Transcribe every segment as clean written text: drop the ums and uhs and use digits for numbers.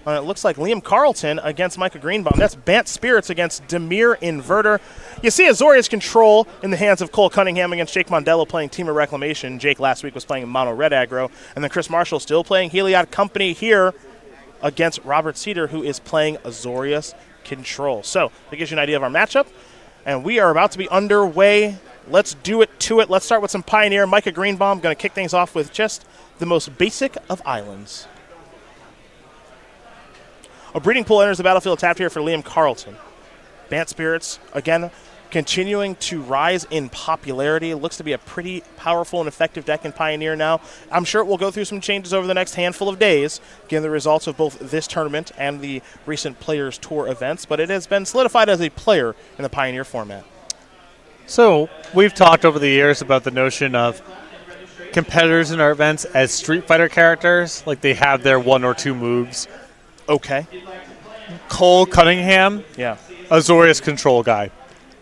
It looks like Liam Carlton against Micah Greenbaum. That's Bant Spirits against Demir Inverter. You see Azorius Control in the hands of Cole Cunningham against Jake Mondello playing Team of Reclamation. Jake last week was playing Mono Red Aggro. And then Chris Marshall still playing Heliod Company here against Robert Seder, who is playing Azorius Control. So that gives you an idea of our matchup. And we are about to be underway. Let's do it to it. Let's start with some Pioneer. Micah Greenbaum going to kick things off with just the most basic of islands. A breeding pool enters the battlefield tapped here for Liam Carlton. Bant Spirits, again, continuing to rise in popularity. Looks to be a pretty powerful and effective deck in Pioneer now. I'm sure it will go through some changes over the next handful of days, given the results of both this tournament and the recent Players Tour events, but it has been solidified as a player in the Pioneer format. So we've talked over the years about the notion of competitors in our events as Street Fighter characters, like they have their one or two moves. Okay. Cole Cunningham, Yeah. Azorius Control guy.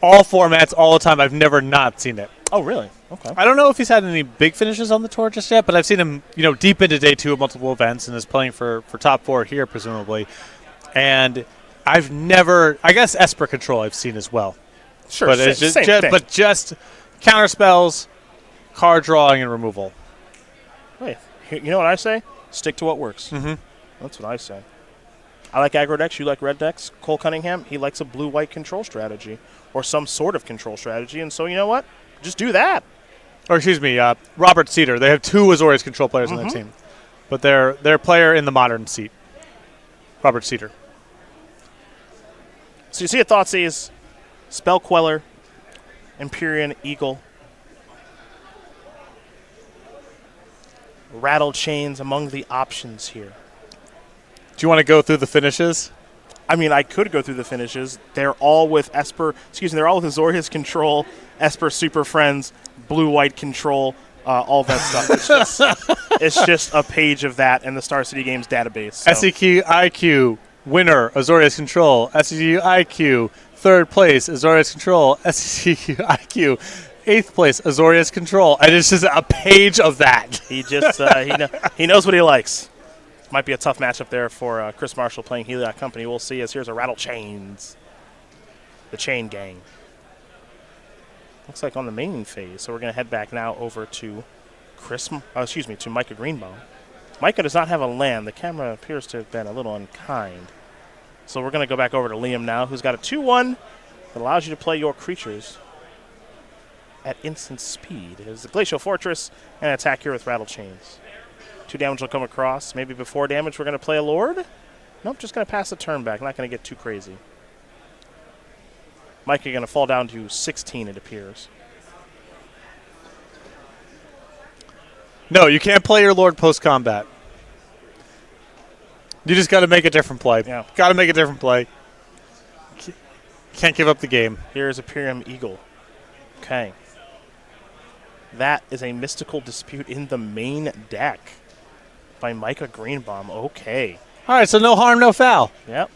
All formats, all the time. I've never not seen it. Oh, really? Okay. I don't know if he's had any big finishes on the tour just yet, but I've seen him, deep into day 2 of multiple events and is playing for top 4 here, presumably. And I've never, I guess Esper Control I've seen as well. Sure, but it's same thing. But just counter spells, card drawing, and removal. Hey, you know what I say? Stick to what works. Mm-hmm. That's what I say. I like aggro decks. You like red decks. Cole Cunningham, he likes a blue-white control strategy or some sort of control strategy. And so you know what? Just do that. Or excuse me, Robert Seder. They have 2 Azorius Control players on their team. But their player in the modern seat, Robert Seder. So you see at Thoughtseize, Spell Queller, Empyrean Eagle, Rattle Chains among the options here. Do you want to go through the finishes? I mean, I could go through the finishes. They're all with they're all with Azorius Control, Esper Super Friends, Blue-White Control, all that stuff. It's just a page of that in the Star City Games database. So. SCGPHILLY, winner, Azorius Control. SCGPHILLY, third place, Azorius Control. SCGPHILLY, 8th place, Azorius Control. And it's just a page of that. He just he knows what he likes. Might be a tough matchup there for Chris Marshall playing Heliod Company. We'll see as here's a Rattle Chains. The Chain Gang. Looks like on the main phase. So we're going to head back now over to to Micah Greenbaum. Micah does not have a land. The camera appears to have been a little unkind. So we're going to go back over to Liam now, who's got a 2-1 that allows you to play your creatures at instant speed. There's the Glacial Fortress and attack here with Rattle Chains. 2 damage will come across. Maybe before damage we're going to play a Lord. Nope, just going to pass the turn back. Not going to get too crazy. Micah going to fall down to 16, it appears. No, you can't play your Lord post-combat. You just got to make a different play. Yeah. Got to make a different play. Can't give up the game. Here's Imperium Eagle. Okay. That is a Mystical Dispute in the main deck by Micah Greenbaum. Okay. All right, so no harm, no foul. Yep.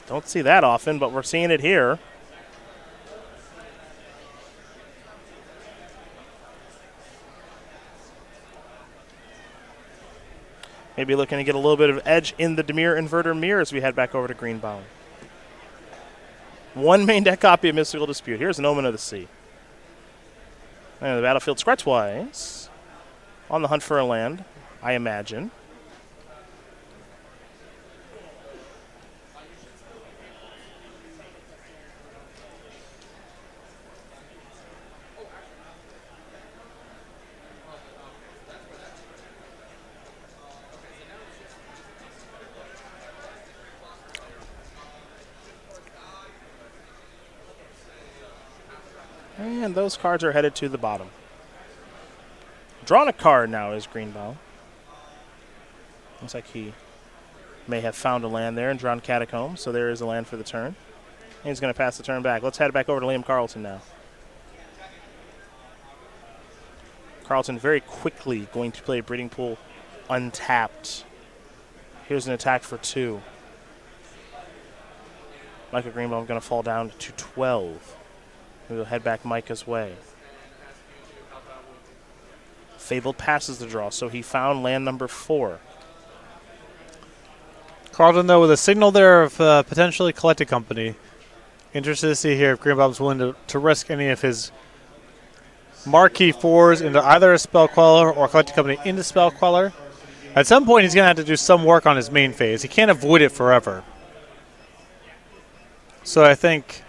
Don't see that often, but we're seeing it here. Maybe looking to get a little bit of edge in the Demir Inverter mirror as we head back over to Greenbaum. 1 main deck copy of Mystical Dispute. Here's an Omen of the Sea. And the battlefield Scratchwise. On the hunt for a land, I imagine. And those cards are headed to the bottom. Drawing a card now is Greenbaum. Looks like he may have found a land there and drawn Catacombs, so there is a land for the turn. And he's going to pass the turn back. Let's head back over to Liam Carlton now. Carlton very quickly going to play a Breeding Pool untapped. Here's an attack for 2. Micah Greenbaum going to fall down to 12. We'll head back Micah's way. Fabled passes the draw, so he found land number 4. Carlton, though, with a signal there of potentially Collected Company. Interested to see here if Greenbaum's willing to risk any of his marquee 4s into either a Spell Queller or Collected Company into Spell Queller. At some point, he's going to have to do some work on his main phase. He can't avoid it forever. So I think,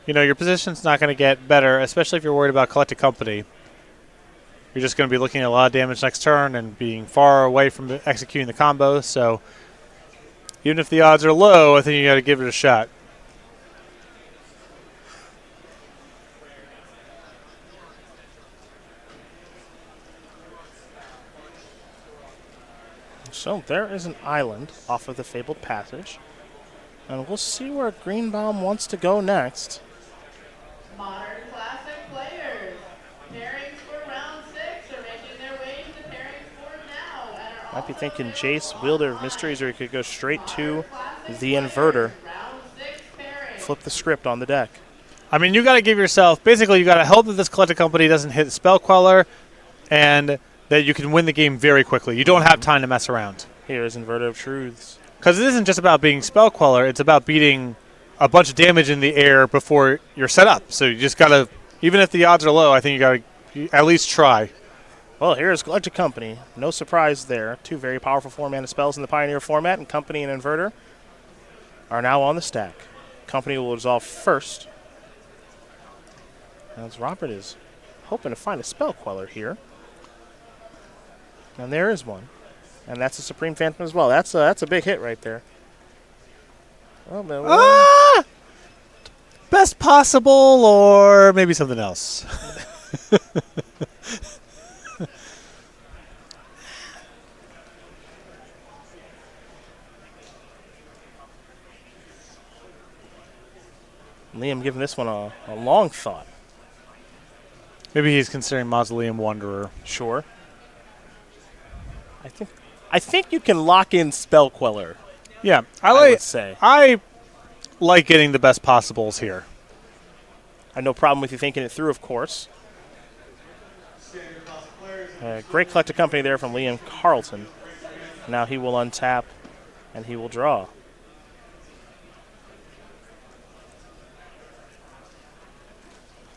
your position's not going to get better, especially if you're worried about Collected Company. You're just going to be looking at a lot of damage next turn and being far away from executing the combo. So even if the odds are low, I think you got to give it a shot. So there is an island off of the Fabled Passage. And we'll see where Greenbaum wants to go next. Modern Classic players. Pairings for round 6 are making their way to pairings for now. And are Might be also thinking available Jace, Wielder of Mysteries, or he could go straight to the Inverter. round 6 pairing. Flip the script on the deck. I mean, you got to give yourself, basically, you got to hope that this Collected Company doesn't hit Spell Queller and that you can win the game very quickly. You don't have time to mess around. Here's Inverter of Truths. Because it isn't just about being Spell Queller, it's about beating a bunch of damage in the air before you're set up. So you just got to, even if the odds are low, I think you got to at least try. Well, here's Collected Company. No surprise there. 2 very powerful 4-mana spells in the Pioneer format, and Company and Inverter are now on the stack. Company will resolve first. As Robert is hoping to find a Spell Queller here. And there is one. And that's a Supreme Phantom as well. That's a big hit right there. Oh, man. Best possible, or maybe something else. Liam giving this one a long thought. Maybe he's considering Mausoleum Wanderer. Sure. I think you can lock in Spell Queller. Yeah, I would say. I like getting the best possibles here. I have no problem with you thinking it through, of course. Great Collected Company there from Liam Carlton. Now he will untap, and he will draw.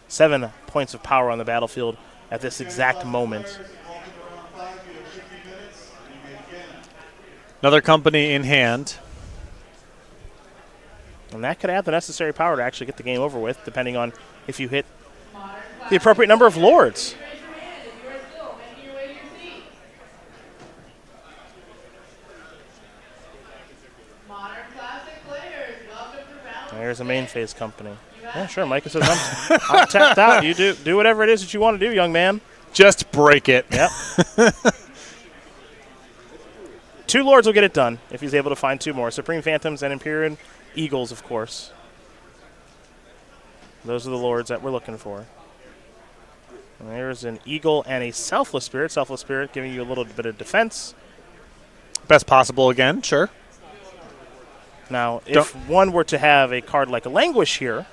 Seven points of power on the battlefield at this exact moment. Another Company in hand. And that could add the necessary power to actually get the game over with, depending on if you hit the appropriate number of Lords. Raise your hand if you are still making your way to your seat. Modern Classic players, welcome to round There's a main phase Company. Yeah, sure. Micah says, I'm tapped out. You do whatever it is that you want to do, young man. Just break it. Yep. 2 Lords will get it done if he's able to find 2 more. Supreme Phantoms and Empyrean Eagles, of course. Those are the Lords that we're looking for. And there's an Eagle and a Selfless Spirit. Selfless Spirit giving you a little bit of defense. Best possible again, sure. Now, if one were to have a card like a Languish here,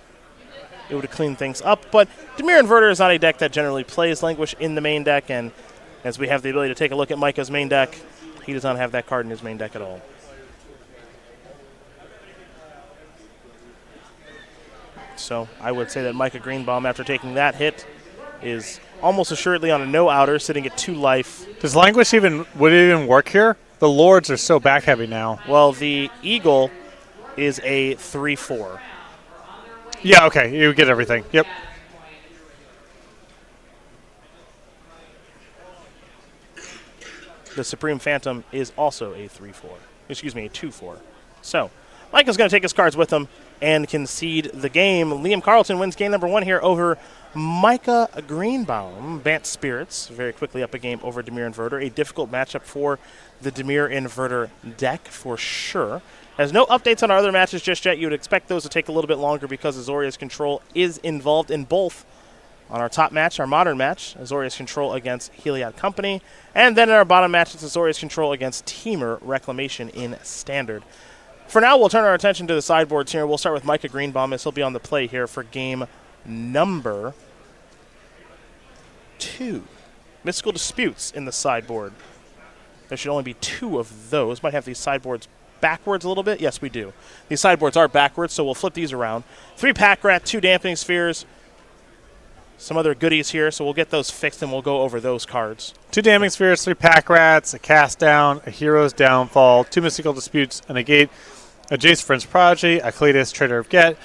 it would clean things up. But Dimir Inverter is not a deck that generally plays Languish in the main deck. And as we have the ability to take a look at Micah's main deck, he does not have that card in his main deck at all. So I would say that Micah Greenbaum, after taking that hit, is almost assuredly on a no-outer, sitting at 2 life. Does Languish would it even work here? The Lords are so back-heavy now. Well, the Eagle is a 3/4. Yeah, okay. You get everything. Yep. The Supreme Phantom is also a 3/4. Excuse me, a 2/4. So Micah's going to take his cards with him and concede the game. Liam Carlton wins game number 1 here over Micah Greenbaum. Bant Spirits very quickly up a game over Dimir Inverter. A difficult matchup for the Dimir Inverter deck for sure. Has no updates on our other matches just yet. You would expect those to take a little bit longer because Azorius Control is involved in both. On our top match, our modern match, Azorius Control against Heliod Company. And then in our bottom match, it's Azorius Control against Teamer Reclamation in Standard. For now, we'll turn our attention to the sideboards here. We'll start with Micah Greenbaum, as he'll be on the play here for game number 2. Mystical Disputes in the sideboard. There should only be 2 of those. Might have these sideboards backwards a little bit? Yes, we do. These sideboards are backwards, so we'll flip these around. 3 Pack Rat, 2 Dampening Spheres, some other goodies here, so we'll get those fixed and we'll go over those cards. 2 Damning Spheres, 3 Pack Rats, a Cast Down, a Hero's Downfall, 2 Mystical Disputes, and a Gate, a Jace Friend's Prodigy, a Cletus, Trader of Get,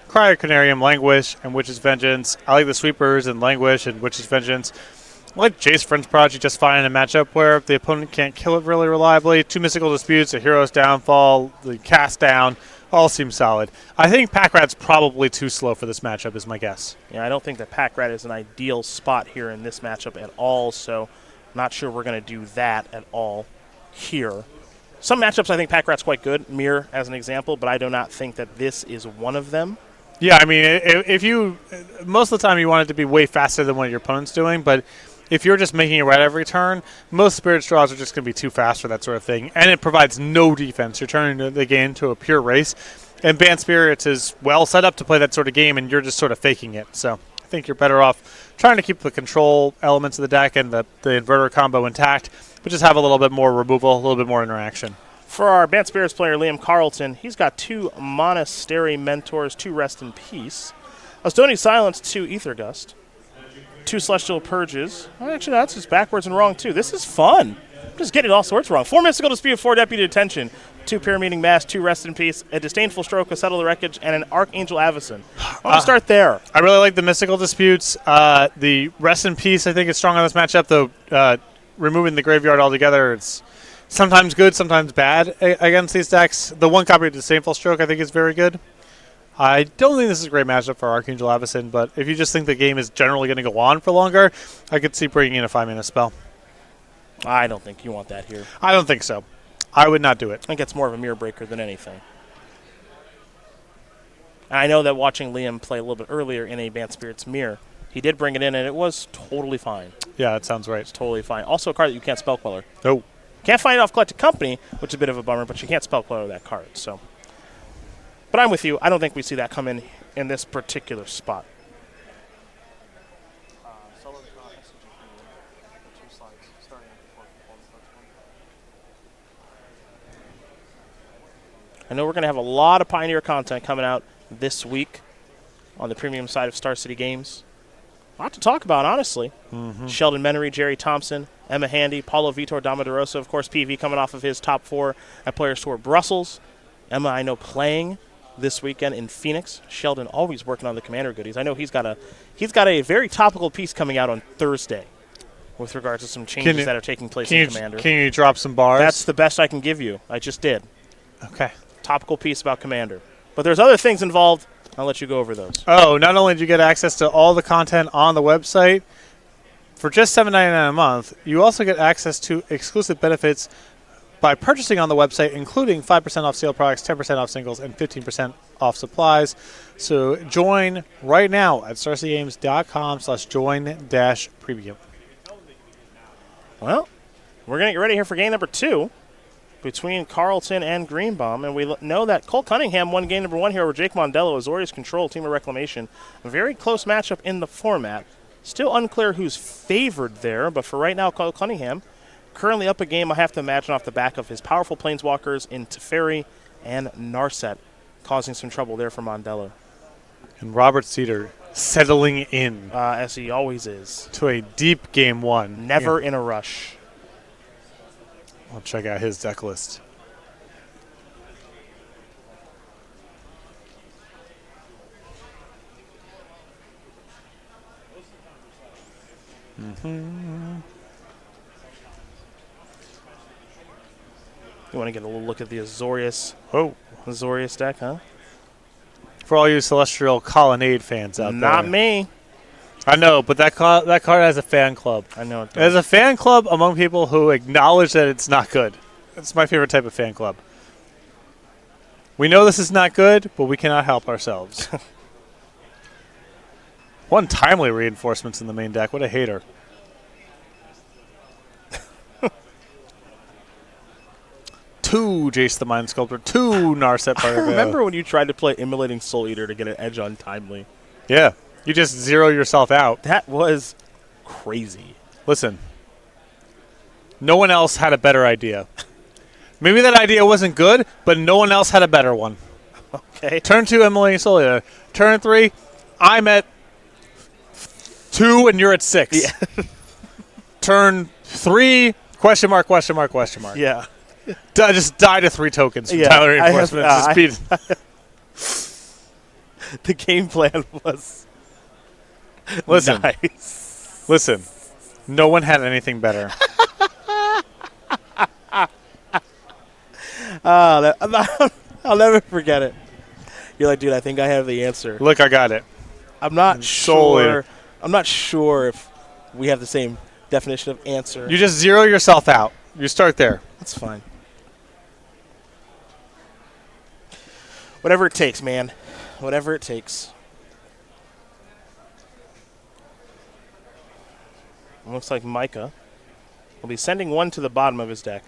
Cryocanarium, Languish, and Witch's Vengeance. I like the Sweepers and Languish and Witch's Vengeance. I like Jace Friend's Prodigy just fine in a matchup where the opponent can't kill it really reliably. 2 Mystical Disputes, a Hero's Downfall, the Cast Down, all seem solid. I think Pack Rat's probably too slow for this matchup is my guess. Yeah, I don't think that Pack Rat is an ideal spot here in this matchup at all, so not sure we're going to do that at all here. Some matchups I think Pack Rat's quite good, Mirror as an example, but I do not think that this is one of them. Yeah, I mean, if you most of the time you want it to be way faster than what your opponent's doing, but if you're just making it right every turn, most Spirit Straws are just going to be too fast for that sort of thing, and it provides no defense. You're turning the game into a pure race, and Banned Spirits is well set up to play that sort of game, and you're just sort of faking it. So I think you're better off trying to keep the control elements of the deck and the inverter combo intact, but just have a little bit more removal, a little bit more interaction. For our Banned Spirits player, Liam Carlton, he's got 2 Monastery Mentors, 2 Rest in Peace, a Stony Silence, 2 Ether Gust, 2 Celestial Purges. Oh, actually, that's just backwards and wrong, too. This is fun. I'm just getting all sorts wrong. 4 Mystical Dispute, 4 Deputy Detention, 2 Pyramiding Mass, 2 Rest in Peace, a Disdainful Stroke, a Settle the Wreckage, and an Archangel Avacyn. I'll start there. I really like the Mystical Disputes. The Rest in Peace, I think, is strong on this matchup, though removing the graveyard altogether, it's sometimes good, sometimes bad against these decks. The 1 copy of Disdainful Stroke, I think, is very good. I don't think this is a great matchup for Archangel Avacyn, but if you just think the game is generally going to go on for longer, I could see bringing in a 5-mana spell. I don't think you want that here. I don't think so. I would not do it. I think it's more of a mirror breaker than anything. And I know that watching Liam play a little bit earlier in a Banned Spirits mirror, he did bring it in, and it was totally fine. Yeah, that sounds right. It's totally fine. Also a card that you can't spell queller. No. Can't find it off Collected Company, which is a bit of a bummer, but you can't spell queller that card. So, but I'm with you. I don't think we see that come in this particular spot. I know we're going to have a lot of Pioneer content coming out this week on the premium side of Star City Games. A lot to talk about, honestly. Sheldon Menery, Jerry Thompson, Emma Handy, Paulo Vitor Damaderosa, of course, PV coming off of his top 4 at Players Tour Brussels. Emma, I know, playing this weekend in Phoenix. Sheldon always working on the Commander goodies. I know he's got a very topical piece coming out on Thursday with regards to some changes that are taking place in Commander. Can you drop some bars? That's the best I can give you. I just did. Okay. Topical piece about Commander. But there's other things involved. I'll let you go over those. Oh, not only do you get access to all the content on the website, for just $7.99 a month, you also get access to exclusive benefits by purchasing on the website, including 5% off sale products, 10% off singles, and 15% off supplies. So join right now at starcitygames.com/join-premium. Well, we're going to get ready here for game number 2 between Carlton and Greenbaum. And we know that Cole Cunningham won game number 1 here over Jake Mondello, Azorius Control, Team of Reclamation. A very close matchup in the format. Still unclear who's favored there, but for right now, Cole Cunningham currently up a game, I have to imagine, off the back of his powerful Planeswalkers in Teferi and Narset, causing some trouble there for Mondello. And Robert Seder settling in. As he always is. To a deep game 1. Never in a rush. I'll check out his deck list. You want to get a little look at the Azorius deck, huh? For all you Celestial Colonnade fans out there. Not me. I know, but that card has a fan club. I know it does. There's a fan club among people who acknowledge that it's not good. It's my favorite type of fan club. We know this is not good, but we cannot help ourselves. 1 timely reinforcements in the main deck. What a hater. 2 Jace the Mind Sculptor. 2 Narset Bargo. I remember when you tried to play Immolating Soul Eater to get an edge on Timely. Yeah. You just zero yourself out. That was crazy. Listen. No one else had a better idea. Maybe that idea wasn't good, but no one else had a better one. Okay. Turn 2, Emily Solia. Turn 3, I'm at 2 and you're at 6. Yeah. Turn 3, question mark, question mark, question mark. Yeah. Just die to 3 tokens from Yeah, Tyler I have- Reinforcements. Just beat. The game plan was Listen. nice. Listen, no one had anything better. I'll never forget it. You're like, dude, I think I have the answer. Look, I got it. I'm not Solely. sure. I'm not sure if we have the same definition of answer. You just zero yourself out. You start there. That's fine. Whatever it takes, man. Whatever it takes. It looks like Micah will be sending one to the bottom of his deck.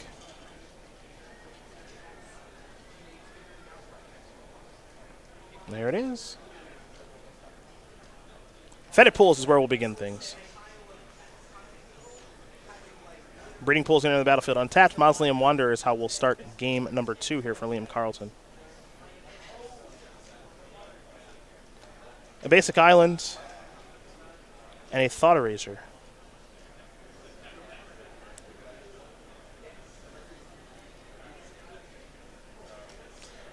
There it is. Fetid Pools is where we'll begin things. Breeding Pools into the battlefield untapped. Mausoleum Wanderer is how we'll start game number 2 here for Liam Carlton. A basic island and a Thought Eraser.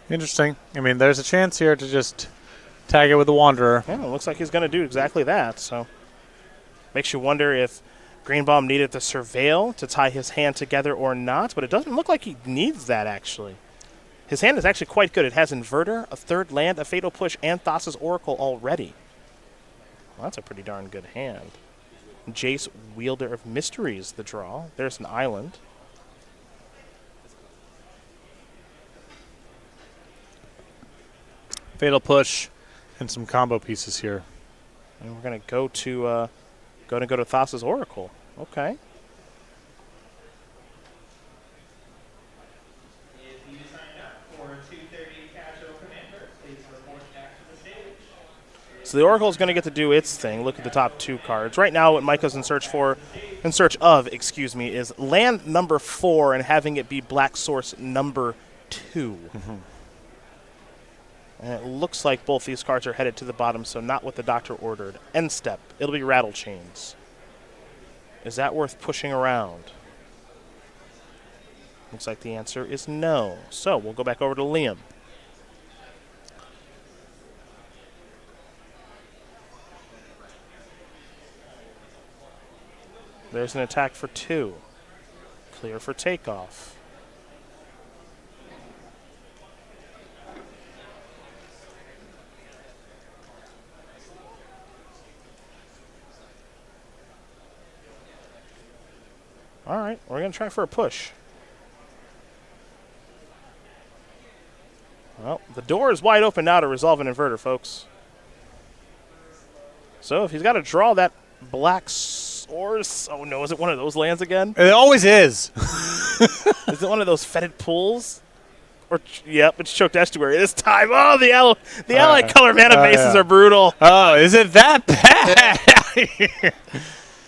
Interesting. I mean, there's a chance here to just tag it with the Wanderer. Yeah, it looks like he's going to do exactly that. So makes you wonder if Greenbaum needed the Surveil to tie his hand together or not, but it doesn't look like he needs that, actually. His hand is actually quite good. It has Inverter, a third land, a Fatal Push, and Thassa's Oracle already. Well, that's a pretty darn good hand. Jace, Wielder of Mysteries, the draw. There's an island. Fatal Push and some combo pieces here. And we're going to go to Thassa's Oracle. Okay. If you signed up for a 2:30 cash open enter, please report back to the stage. So the Oracle is going to get to do its thing. Look at the top 2 cards. Right now, what Micah's in search of, is land number 4 and having it be black source number 2. Mm-hmm. And it looks like both these cards are headed to the bottom, so not what the doctor ordered. End step. It'll be Rattle Chains. Is that worth pushing around? Looks like the answer is no. So we'll go back over to Liam. There's an attack for 2. Clear for takeoff. All right, we're going to try for a push. Well, the door is wide open now to resolve an inverter, folks. So if he's got to draw that black source... Oh, no, is it one of those lands again? It always is. Is it one of those fetid pools? Or yep, it's Choked Estuary this time. Oh, the allied color mana bases yeah. are brutal. Oh, is it that bad?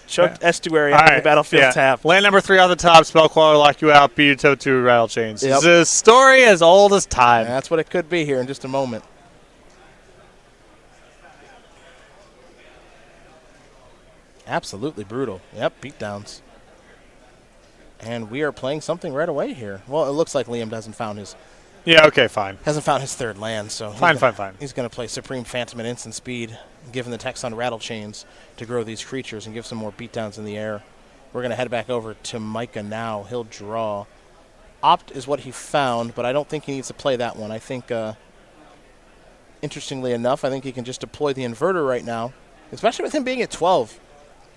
Choked Estuary All on the right, battlefield yeah. tap. Land number 3 off the top, spell queller, lock you out, beat you to Rattle Chains. Yep. It's a story as old as time. That's what it could be here in just a moment. Absolutely brutal. Yep, beatdowns. And we are playing something right away here. Well, it looks like Liam hasn't found his third land, so Fine. he's going to play Supreme Phantom and Instant Speed, given the text on Rattle Chains to grow these creatures and give some more beatdowns in the air. We're going to head back over to Micah now. He'll draw. Opt is what he found, but I don't think he needs to play that one. I think, interestingly enough, I think he can just deploy the inverter right now, especially with him being at 12.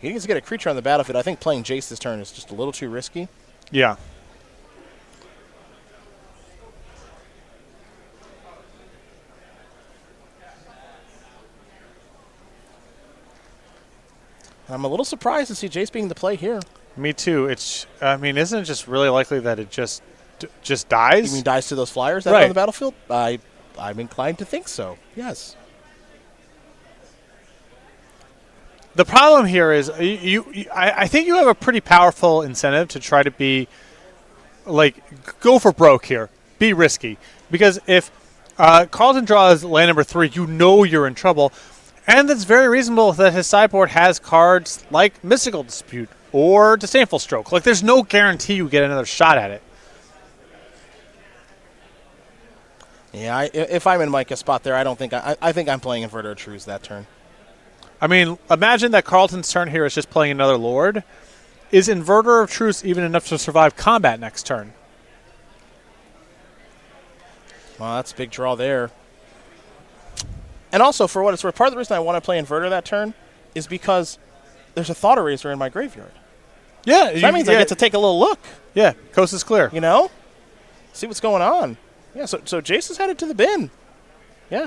He needs to get a creature on the battlefield. I think playing Jace this turn is just a little too risky. Yeah. And I'm a little surprised to see Jace being the play here. Me too. Isn't it just really likely that it just dies? You mean dies to those flyers that Right. are on the battlefield? I'm inclined to think so. Yes. The problem here is I think you have a pretty powerful incentive to try to be go for broke here. Be risky. Because if Carlton draws land number 3, you know you're in trouble. And it's very reasonable that his sideboard has cards like Mystical Dispute or Disdainful Stroke. Like, there's no guarantee you get another shot at it. Yeah, if I'm in Micah's spot there, I think I'm playing Inverter of Truths that turn. I mean, imagine that Carlton's turn here is just playing another Lord. Is Inverter of Truths even enough to survive combat next turn? Well, that's a big draw there. And also, for what it's worth, part of the reason I want to play Inverter that turn is because there's a Thought Eraser in my graveyard. Yeah. So that means I get to take a little look. Yeah, coast is clear. You know? See what's going on. Yeah, so Jace is headed to the bin. Yeah.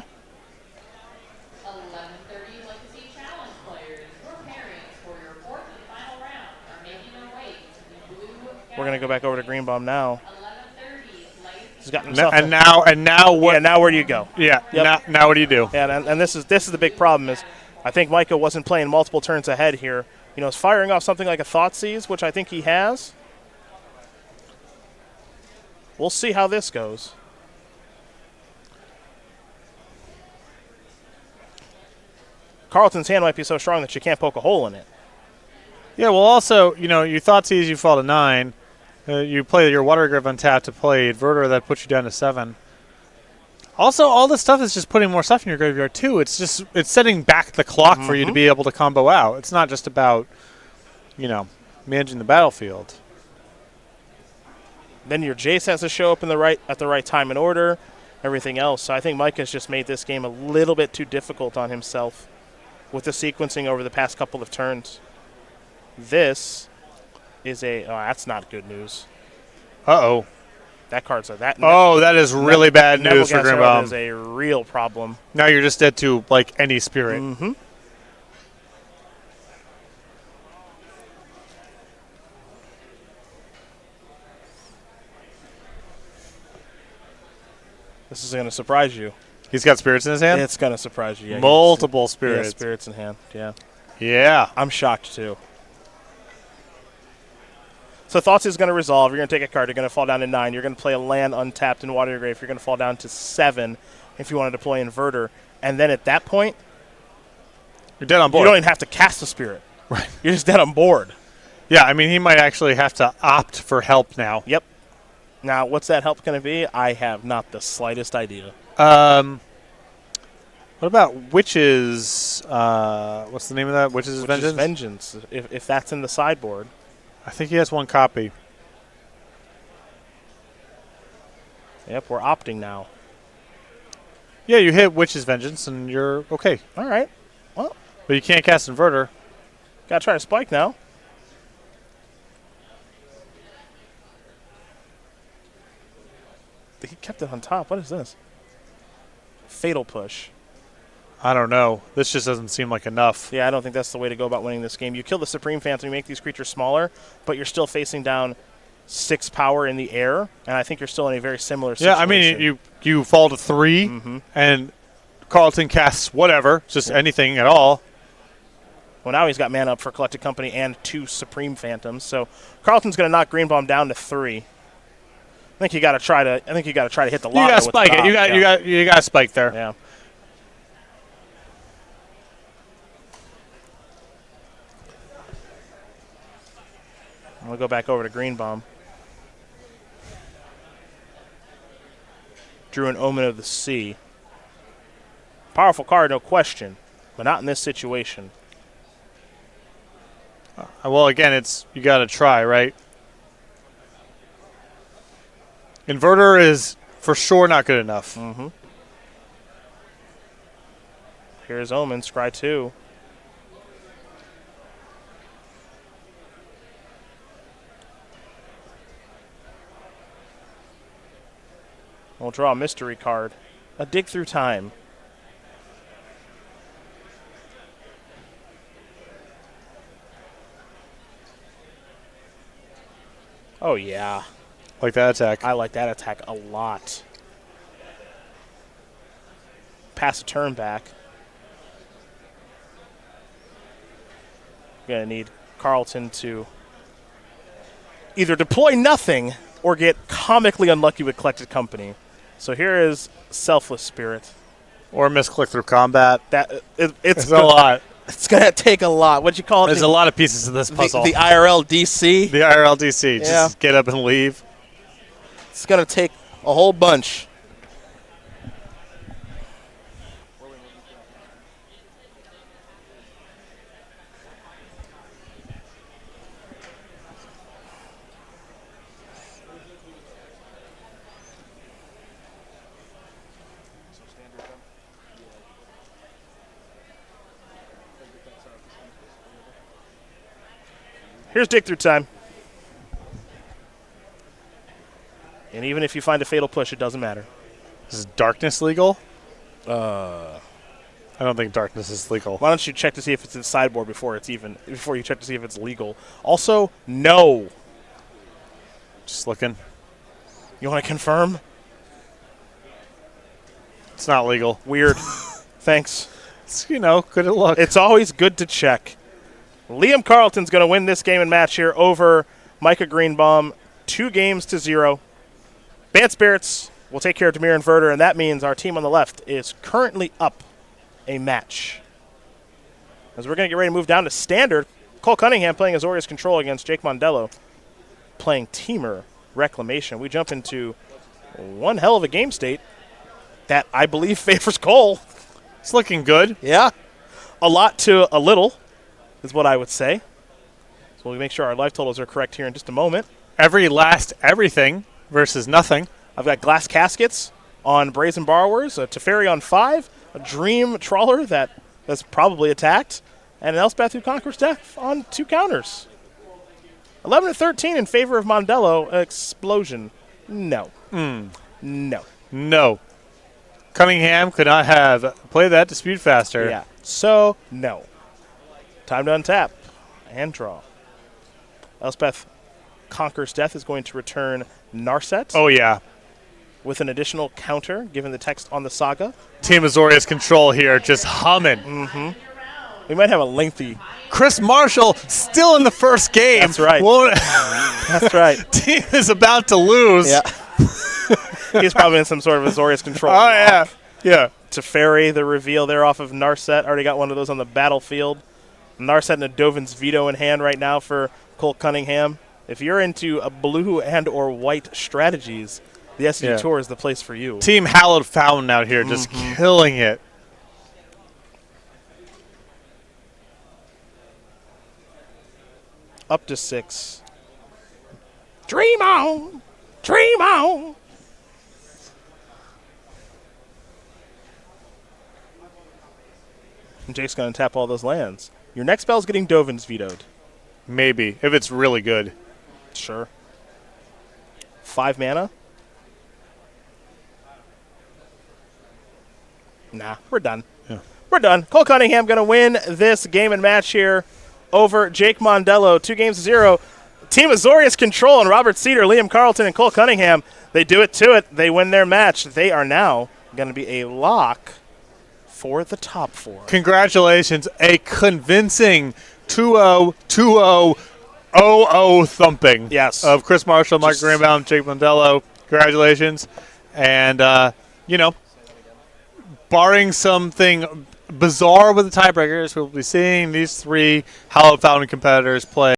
11:30 Legacy Challenge players. Your pairings for your fourth and final round are making their way to the blue. We're going to go back over to Greenbaum now. 11:30 Legacy. He's got himself And now what? Yeah, now where do you go? Yeah. Yep. Now what do you do? Yeah, and this is the big problem is I think Micah wasn't playing multiple turns ahead here. You know, he's firing off something like a Thoughtseize, which I think he has. We'll see how this goes. Carlton's hand might be so strong that you can't poke a hole in it. Yeah, well, also, you Thoughtseize, you fall to 9. You play your Water Grave untapped to play Inverter, that puts you down to 7. Also, all this stuff is just putting more stuff in your graveyard, too. It's setting back the clock for you to be able to combo out. It's not just about, managing the battlefield. Then your Jace has to show up at the right time and order, everything else. So I think Micah's just made this game a little bit too difficult on himself with the sequencing over the past couple of turns. This is that's not good news. Uh-oh. That card's that. Oh, that is really bad news for Greenbaum. That is a real problem. Now you're just dead to, any spirit. Mm-hmm. This is going to surprise you. He's got spirits in his hand? It's going to surprise you. Yeah, multiple spirits. Yeah, spirits in hand, yeah. Yeah. I'm shocked, too. So Thoughts is going to resolve. You're going to take a card. You're going to fall down to 9. You're going to play a land untapped in Water Your Grave. You're going to fall down to 7 if you want to deploy Inverter. And then at that point, you're dead on board. You don't even have to cast a spirit. Right. You're just dead on board. Yeah, I mean, he might actually have to opt for help now. Yep. Now, what's that help going to be? I have not the slightest idea. What about Witch's? What's the name of that? Witch's Vengeance? Vengeance. If that's in the sideboard. I think he has one copy. Yep, we're opting now. Yeah, you hit Witch's Vengeance and you're okay. All right. Well, but you can't cast Inverter. Got to try to spike now. He kept it on top. What is this? Fatal Push. I don't know. This just doesn't seem like enough. Yeah, I don't think that's the way to go about winning this game. You kill the Supreme Phantom, you make these creatures smaller, but you're still facing down 6 power in the air, and I think you're still in a very similar situation. Yeah, I mean, you fall to 3, and Carlton casts whatever, just anything at all. Well, now he's got mana up for Collected Company and 2 Supreme Phantoms, so Carlton's going to knock Greenbaum down to 3. I think you got to try to hit the lotto. You got to spike it. You got to spike there. Yeah. We'll go back over to Greenbaum. Drew an Omen of the Sea. Powerful card, no question, but not in this situation. Well, again, you got to try, right? Inverter is for sure not good enough. Here's Omen, scry 2. We'll draw a mystery card. A Dig Through Time. Oh, yeah. Like that attack. I like that attack a lot. Pass a turn back. Going to need Carlton to either deploy nothing or get comically unlucky with Collected Company. So here is Selfless Spirit. Or misclick through combat. It's a lot. It's going to take a lot. What'd you call it? There's a lot of pieces to this puzzle. The IRL DC. The IRL DC. Yeah. Just get up and leave. It's going to take a whole bunch. Here's dig through time. And even if you find a fatal push, it doesn't matter. Is darkness legal? I don't think darkness is legal. Why don't you check to see if it's in sideboard before you check to see if it's legal. Also, no. Just looking. You want to confirm? It's not legal. Weird. Thanks. It's, good at look. It's always good to check. Liam Carlton's going to win this game and match here over Micah Greenbaum, 2-0. Bad Spirits will take care of Demir Inverter, and that means our team on the left is currently up a match. As we're going to get ready to move down to Standard, Cole Cunningham playing Azorius Control against Jake Mondello playing Teamer Reclamation. We jump into one hell of a game state that I believe favors Cole. It's looking good. Yeah. A lot to a little is what I would say. So we'll make sure our life totals are correct here in just a moment. Everything versus nothing. I've got Glass Caskets on Brazen Borrowers, a Teferi on 5, a Dream Trawler that's probably attacked, and an Elspeth Who Conquers Death on 2 counters. 11-13 in favor of Mondello. Explosion. No. No. Cunningham could not have played that dispute faster. Yeah. So, no. Time to untap and draw. Elspeth Conquers Death is going to return Narset. Oh, yeah. With an additional counter, given the text on the saga. Team Azorius Control here, just humming. We might have a lengthy... Chris Marshall still in the first game. That's right. That's right. Team is about to lose. Yeah. He's probably in some sort of Azorius Control. Oh, yeah. Yeah. Teferi, the reveal there off of Narset. Already got one of those on the battlefield. Narset and a Dovin's Veto in hand right now for Cole Cunningham. If you're into a blue and or white strategies, the SCG Tour is the place for you. Team Hallowed Fountain out here just killing it. Up to 6. Dream on! Dream on! And Jake's going to tap all those lands. Your next spell's getting Dovin's vetoed. Maybe, if it's really good. Sure. 5 mana? Nah, we're done. Yeah. We're done. Cole Cunningham going to win this game and match here over Jake Mondello. 2-0. Team Azorius Control and Robert Seder, Liam Carlton, and Cole Cunningham. They do it to it. They win their match. They are now going to be a lock for the top 4. Congratulations. A convincing 2-0, 2-0, 0-0 thumping. Yes. Of Chris Marshall, Mike Greenbaum, Jake Mondello. Congratulations. And, barring something bizarre with the tiebreakers, we'll be seeing these 3 Hallowed Fountain competitors play